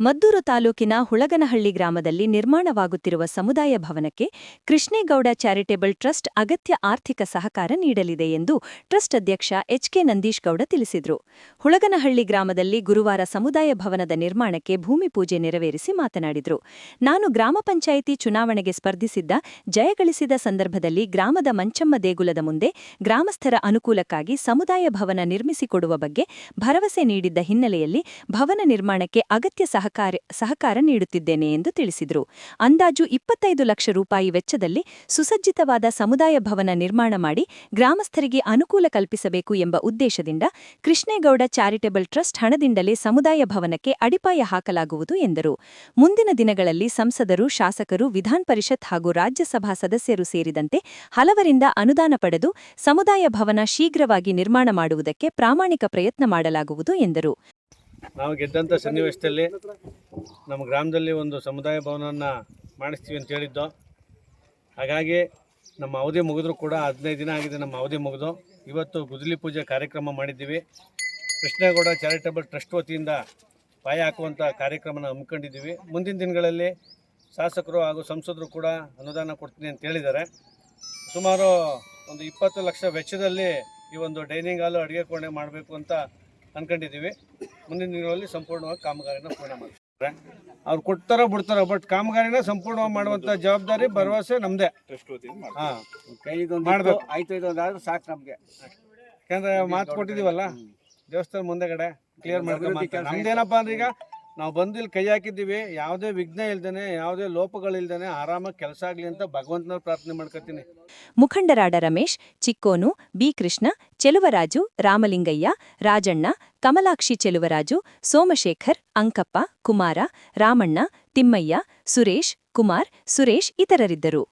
ಮದ್ದೂರು ತಾಲೂಕಿನ ಹುಳಗನಹಳ್ಳಿ ಗ್ರಾಮದಲ್ಲಿ ನಿರ್ಮಾಣವಾಗುತ್ತಿರುವ ಸಮುದಾಯ ಭವನಕ್ಕೆ ಕೃಷ್ಣೇಗೌಡ ಚಾರಿಟೇಬಲ್ ಟ್ರಸ್ಟ್ ಅಗತ್ಯ ಆರ್ಥಿಕ ಸಹಕಾರ ನೀಡಲಿದೆ ಎಂದು ಟ್ರಸ್ಟ್ ಅಧ್ಯಕ್ಷ ಎಚ್ಕೆ ನಂದೀಶ್ ಗೌಡ ತಿಳಿಸಿದರು. ಹುಳಗನಹಳ್ಳಿ ಗ್ರಾಮದಲ್ಲಿ ಗುರುವಾರ ಸಮುದಾಯ ಭವನದ ನಿರ್ಮಾಣಕ್ಕೆ ಭೂಮಿ ಪೂಜೆ ನೆರವೇರಿಸಿ ಮಾತನಾಡಿದರು. ನಾನು ಗ್ರಾಮ ಪಂಚಾಯಿತಿ ಚುನಾವಣೆಗೆ ಸ್ಪರ್ಧಿಸಿದ್ದ, ಜಯಗಳಿಸಿದ ಸಂದರ್ಭದಲ್ಲಿ ಗ್ರಾಮದ ಮಂಚಮ್ಮ ದೇಗುಲದ ಮುಂದೆ ಗ್ರಾಮಸ್ಥರ ಅನುಕೂಲಕ್ಕಾಗಿ ಸಮುದಾಯ ಭವನ ನಿರ್ಮಿಸಿಕೊಡುವ ಬಗ್ಗೆ ಭರವಸೆ ನೀಡಿದ್ದ ಹಿನ್ನೆಲೆಯಲ್ಲಿ ಭವನ ನಿರ್ಮಾಣಕ್ಕೆ ಅಗತ್ಯ ಸಹಕಾರ ನೀಡುತ್ತಿದ್ದೇನೆ ಎಂದು ತಿಳಿಸಿದರು. ಅಂದಾಜು 25 ಲಕ್ಷ ರೂಪಾಯಿ ವೆಚ್ಚದಲ್ಲಿ ಸುಸಜ್ಜಿತವಾದ ಸಮುದಾಯ ಭವನ ನಿರ್ಮಾಣ ಮಾಡಿ ಗ್ರಾಮಸ್ಥರಿಗೆ ಅನುಕೂಲ ಕಲ್ಪಿಸಬೇಕು ಎಂಬ ಉದ್ದೇಶದಿಂದ ಕೃಷ್ಣೇಗೌಡ ಚಾರಿಟೇಬಲ್ ಟ್ರಸ್ಟ್ ಹಣದಿಂದಲೇ ಸಮುದಾಯ ಭವನಕ್ಕೆ ಅಡಿಪಾಯ ಹಾಕಲಾಗುವುದು ಎಂದರು. ಮುಂದಿನ ದಿನಗಳಲ್ಲಿ ಸಂಸದರು, ಶಾಸಕರು, ವಿಧಾನ ಪರಿಷತ್ ಹಾಗೂ ರಾಜ್ಯಸಭಾ ಸದಸ್ಯರು ಸೇರಿದಂತೆ ಹಲವರಿಂದ ಅನುದಾನ ಪಡೆದು ಸಮುದಾಯ ಭವನ ಶೀಘ್ರವಾಗಿ ನಿರ್ಮಾಣ ಮಾಡುವುದಕ್ಕೆ ಪ್ರಾಮಾಣಿಕ ಪ್ರಯತ್ನ ಮಾಡಲಾಗುವುದು ಎಂದರು. ನಾವು ಗೆದ್ದಂಥ ಸನ್ನಿವೇಶದಲ್ಲಿ ನಮ್ಮ ಗ್ರಾಮದಲ್ಲಿ ಒಂದು ಸಮುದಾಯ ಭವನವನ್ನು ಮಾಡಿಸ್ತೀವಿ ಅಂತ ಹೇಳಿದ್ದು. ಹಾಗಾಗಿ ನಮ್ಮ ಅವಧಿ ಮುಗಿದ್ರೂ ಕೂಡ 15 ದಿನ ಆಗಿದೆ. ನಮ್ಮ ಅವಧಿ ಮುಗಿದು ಇವತ್ತು ಗುದ್ದಲಿ ಪೂಜೆ ಕಾರ್ಯಕ್ರಮ ಮಾಡಿದ್ದೀವಿ. ಕೃಷ್ಣೇಗೌಡ ಚಾರಿಟೇಬಲ್ ಟ್ರಸ್ಟ್ ವತಿಯಿಂದ ಪಾಯ ಹಾಕುವಂಥ ಕಾರ್ಯಕ್ರಮನ ಹಮ್ಮಿಕೊಂಡಿದ್ದೀವಿ. ಮುಂದಿನ ದಿನಗಳಲ್ಲಿ ಶಾಸಕರು ಹಾಗೂ ಸಂಸದರು ಕೂಡ ಅನುದಾನ ಕೊಡ್ತೀನಿ ಅಂತ ಹೇಳಿದ್ದಾರೆ. ಸುಮಾರು ಒಂದು 20 ಲಕ್ಷ ವೆಚ್ಚದಲ್ಲಿ ಈ ಒಂದು ಡೈನಿಂಗ್ ಹಾಲು, ಅಡುಗೆ ಕೋಣೆ ಮಾಡಬೇಕು ಅಂತ ಅಂದ್ಕೊಂಡಿದ್ದೀವಿ. ಮುಂದಿನ ದಿನಗಳಲ್ಲಿ ಸಂಪೂರ್ಣವಾಗಿ ಕಾಮಗಾರಿನ ಪೂರ್ಣ ಮಾಡ್ತಾರೆ. ಅವ್ರು ಕೊಡ್ತಾರೋ ಬಿಡ್ತಾರೋ, ಬಟ್ ಕಾಮಗಾರಿನ ಸಂಪೂರ್ಣವಾಗಿ ಮಾಡುವಂಥ ಜವಾಬ್ದಾರಿ, ಭರವಸೆ ನಮ್ಮದೇ. ಮಾಡಬೇಕು, ಆಯ್ತು, ಇದೊಂದಾದ್ರೂ ಸಾಕು ನಮಗೆ. ಯಾಕಂದರೆ ಮಾತು ಕೊಟ್ಟಿದ್ದೀವಲ್ಲ, ದೇವಸ್ಥಾನ ಮುಂದೆಗಡೆ ಕ್ಲಿಯರ್ ಮಾಡ್ಕೊಂಡು ನಮ್ದೇನಪ್ಪ ಅಂದ್ರೆ ಈಗ ನಾವು ಬಂದು ಇಲ್ಲಿ ಕೈ ಹಾಕಿದ್ದೀವಿ, ಯಾವುದೇ ವಿಘ್ನ ಇಲ್ದೇನೆ, ಯಾವುದೇ ಲೋಪಗಳಿಲ್ದೇನೆ ಆರಾಮಾಗಿ ಕೆಲಸ ಆಗಲಿ ಅಂತ ಭಗವಂತನ ಪ್ರಾರ್ಥನೆ ಮಾಡ್ಕೊತೀನಿ. ಮುಖಂಡರಾದ ರಮೇಶ್, ಚಿಕ್ಕೋನು, ಬಿ ಕೃಷ್ಣ, ಚೆಲುವರಾಜು, ರಾಮಲಿಂಗಯ್ಯ, ರಾಜಣ್ಣ, ಕಮಲಾಕ್ಷಿ, ಚೆಲುವರಾಜು, ಸೋಮಶೇಖರ್, ಅಂಕಪ್ಪ, ಕುಮಾರ, ರಾಮಣ್ಣ, ತಿಮ್ಮಯ್ಯ, ಸುರೇಶ್, ಕುಮಾರ್, ಸುರೇಶ್ ಇತರರಿದ್ದರು.